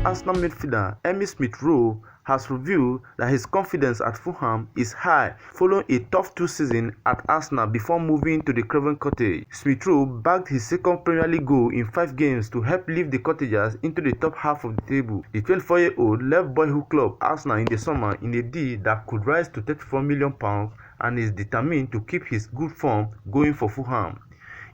Arsenal midfielder Emile Smith-Rowe has revealed that his confidence at Fulham is high following a tough 2 seasons at Arsenal before moving to the Craven Cottage. Smith-Rowe bagged his second Premier League goal in 5 games to help lift the Cottagers into the top half of the table. The 24-year-old left boyhood club Arsenal in the summer in a deal that could rise to £34 million and is determined to keep his good form going for Fulham.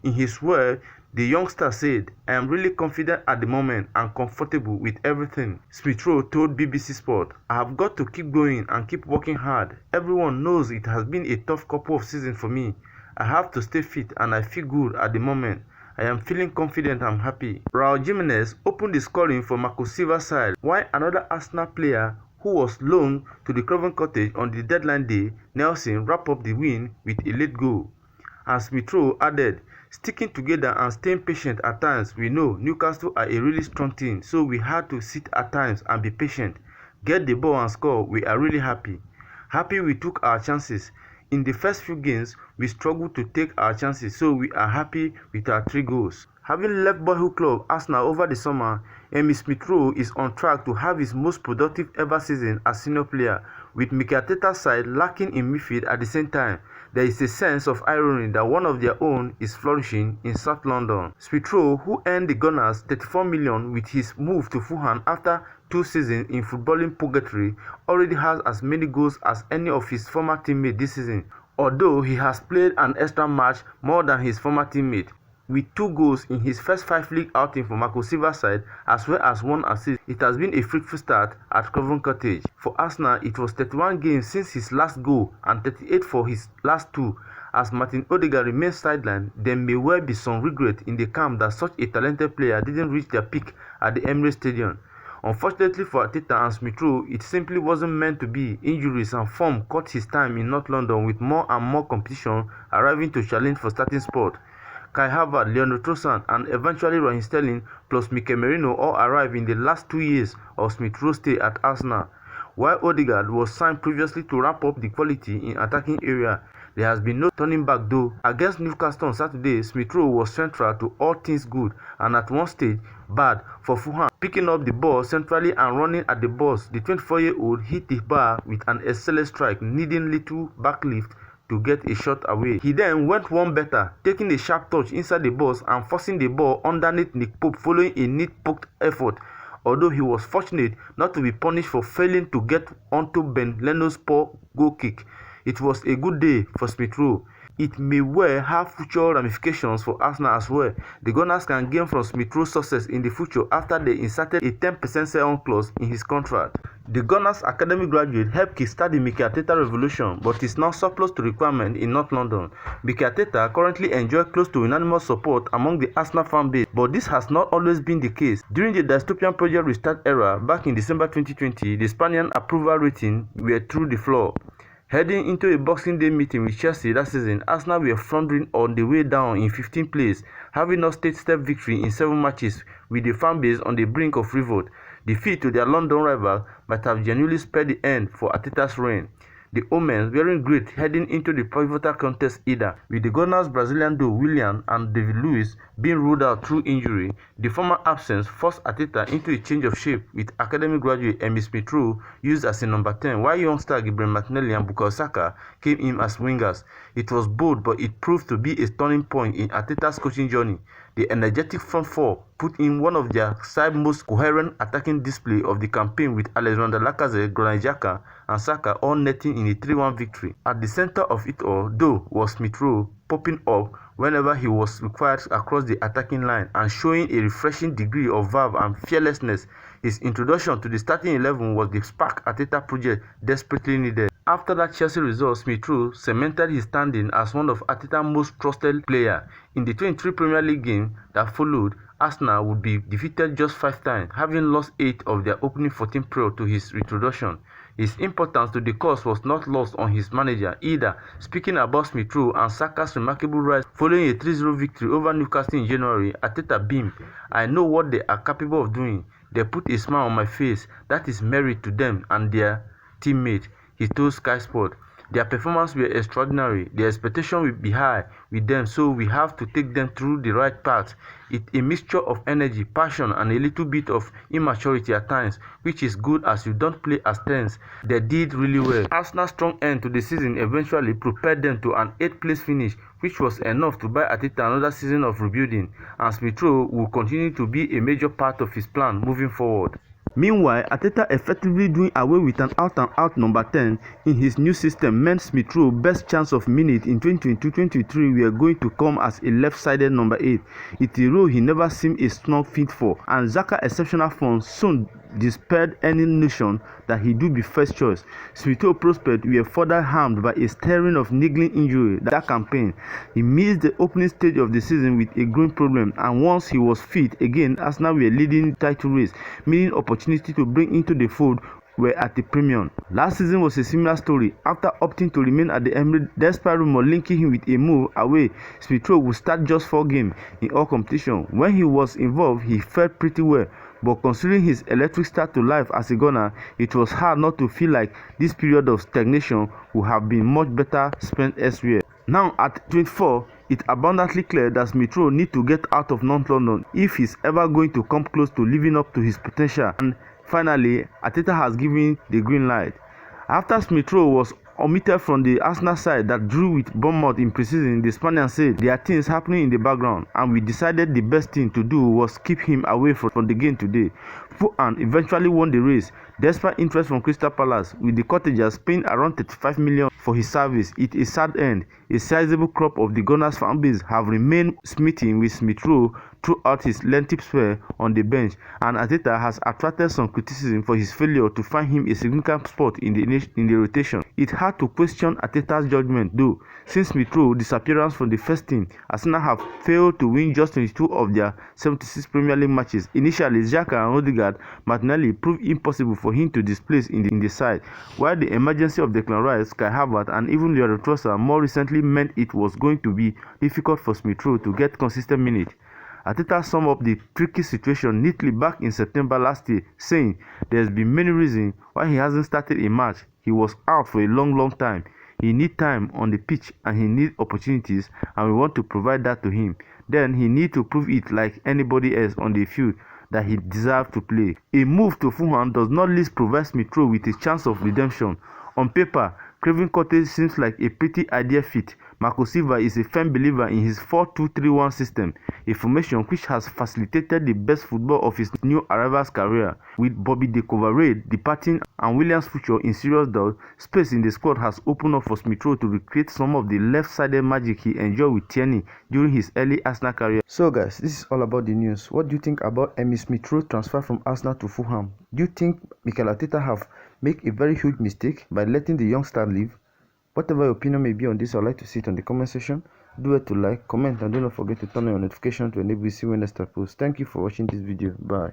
In his word, the youngster said, "I am really confident at the moment and comfortable with everything." Smith-Rowe told BBC Sport, "I have got to keep going and keep working hard. Everyone knows it has been a tough couple of seasons for me. I have to stay fit and I feel good at the moment. I am feeling confident and happy." Raul Jimenez opened the scoring for Marco Silva's side, while another Arsenal player who was loaned to the Craven Cottage on the deadline day, Nelson, wrapped up the win with a late goal. And Smith-Rowe added, "Sticking together and staying patient at times. We know Newcastle are a really strong team, so we had to sit at times and be patient. Get the ball and score. We are really happy. Happy we took our chances. In the first few games, we struggled to take our chances, so we are happy with our 3 goals." Having left boyhood club Arsenal over the summer, Emile Smith-Rowe is on track to have his most productive ever season as senior player, with Mikel Arteta's side lacking in midfield at the same time. There is a sense of irony that one of their own is flourishing in South London. Smith-Rowe, who earned the Gunners £34 million with his move to Fulham after 2 seasons in footballing purgatory, already has as many goals as any of his former teammates this season, although he has played an extra match more than his former teammate, with 2 goals in his first 5 league outings for Marco Silva's side, as well as 1 assist. It has been a fruitful start at Craven Cottage. For Arsenal, it was 31 games since his last goal and 38 for his last 2. As Martin Odegaard remains sidelined, there may well be some regret in the camp that such a talented player didn't reach their peak at the Emirates Stadium. Unfortunately for Arteta and Smith-Rowe, it simply wasn't meant to be. Injuries and form cut his time in North London, with more and more competition arriving to challenge for starting spot. Kai Havertz, Leandro Trossard, and eventually Raheem Sterling plus Mikel Merino all arrived in the last 2 years of Smith-Rowe's stay at Arsenal. While Odegaard was signed previously to ramp up the quality in attacking area, there has been no turning back though. Against Newcastle on Saturday, Smith-Rowe was central to all things good and at one stage bad for Fulham. Picking up the ball centrally and running at the box, the 24-year-old hit the bar with an excellent strike, needing little backlift to get a shot away. He then went one better, taking a sharp touch inside the box and forcing the ball underneath Nick Pope following a neat poked effort, although he was fortunate not to be punished for failing to get onto Ben Leno's poor goal kick. It was a good day for Smith-Rowe. It may well have future ramifications for Arsenal as well. The Gunners can gain from Smith-Rowe's success in the future after they inserted a 10% sell-on clause in his contract. The Gunners academy graduate helped kickstart the Mikel Arteta revolution, but is now surplus to requirement in North London. Mikel Arteta currently enjoys close to unanimous support among the Arsenal fan base, but this has not always been the case. During the dystopian project restart era back in December 2020, the Spaniard approval rating were through the floor. Heading into a Boxing Day meeting with Chelsea that season, Arsenal were floundering on the way down in 15th place, having not step victory in 7 matches, with the fanbase on the brink of revolt. Defeat to their London rival might have genuinely spurred the end for Arteta's reign. The omens weren't great heading into the pivotal contest either, with the Gunners' Brazilian duo Willian and David Luiz being ruled out through injury. The former absence forced Arteta into a change of shape, with academy graduate Emile Smith-Rowe used as a number 10, while youngster Gabriel Martinelli and Bukayo Saka came in as wingers. It was bold, but it proved to be a turning point in Arteta's coaching journey. The energetic front four put in one of their side's most coherent attacking display of the campaign, with Alexander Lacazette, Granit Xhaka and Saka all netting in a 3-1 victory. At the center of it all, though, was Smith-Rowe, popping up whenever he was required across the attacking line and showing a refreshing degree of verve and fearlessness. His introduction to the starting 11 was the spark Arteta project desperately needed. After that Chelsea result, Smith-Rowe cemented his standing as one of Arteta's most trusted players. In the 23 Premier League games that followed, Arsenal would be defeated just 5 times, having lost 8 of their opening 14 prior to his introduction. His importance to the cause was not lost on his manager either. Speaking about Smith-Rowe and Saka's remarkable rise following a 3-0 victory over Newcastle in January, Arteta beamed, "I know what they are capable of doing. They put a smile on my face. That is merit to them and their teammates," he told Sky Sport. Their performance were extraordinary. The expectation will be high with them, so we have to take them through the right path. It's a mixture of energy, passion, and a little bit of immaturity at times, which is good as you don't play as tense. They did really well. Arsenal's strong end to the season eventually propelled them to an 8th place finish, which was enough to buy Arteta another season of rebuilding, and Smith Rowe will continue to be a major part of his plan moving forward. Meanwhile, Arteta effectively doing away with an out-and-out number 10 in his new system meant Smith Rowe's best chance of minutes in 2022-23 were going to come as a left-sided number 8. It's a role he never seemed a snug fit for, and Xhaka's exceptional form soon dispelled any notion that he do be first choice. Smith Rowe's prospects were further harmed by a string of niggling injuries that campaign. He missed the opening stage of the season with a groin problem, and once he was fit again, Arsenal were leading the title race, meaning opportunity to bring into the fold were at a premium. Last season was a similar story. After opting to remain at the Emirates, despite rumor linking him with a move away, Smith Rowe would start just 4 games in all competition. When he was involved, he fared pretty well. But considering his electric start to life as a gunner, it was hard not to feel like this period of stagnation would have been much better spent elsewhere. Now at 24, it's abundantly clear that Smith Rowe needs to get out of North London if he's ever going to come close to living up to his potential. And finally, Arteta has given the green light. After Smith Rowe was omitted from the Arsenal side that drew with Bournemouth in pre-season, the Spaniard said there are things happening in the background, and we decided the best thing to do was keep him away from the game today. Fulham eventually won the race despite interest from Crystal Palace, with the Cottagers paying around 35 million for his service. It's a sad end. A sizable crop of the Gunners fan base have remained smitten with Smith Rowe throughout his lengthy spell on the bench, and Arteta has attracted some criticism for his failure to find him a significant spot in the rotation. It's hard to question Arteta's judgment though, since Smith Rowe's disappearance from the first team. Arsenal have failed to win just 22 of their 76 Premier League matches. Initially, Xhaka and Odegaard Martinelli proved impossible for him to displace in the side, while the emergency of Declan Rice, Kai Havertz, and even Leandro Trossard more recently meant it was going to be difficult for Smith Rowe to get consistent minutes. Arteta summed up the tricky situation neatly back in September last year, saying there's been many reasons why he hasn't started a match. He was out for a long time. He needs time on the pitch and he needs opportunities, and we want to provide that to him. Then he needs to prove it like anybody else on the field that he deserves to play. A move to Fulham does not least provide Smith Rowe with a chance of redemption. On paper, Craven Cottage seems like a pretty ideal fit. Marco Silva is a firm believer in his 4-2-3-1 system, a formation which has facilitated the best football of his new arrival's career. With Bobby De Coventry departing and Williams' future in serious doubt, space in the squad has opened up for Smith Rowe to recreate some of the left-sided magic he enjoyed with Tierney during his early Arsenal career. So guys, this is all about the news. What do you think about Smith Rowe's transfer from Arsenal to Fulham? Do you think Mikel Arteta have made a very huge mistake by letting the young star leave? Whatever your opinion may be on this, I'd like to see it on the comment section. Do it to like, comment, and do not forget to turn on your notification to enable you see when next I post. Thank you for watching this video. Bye.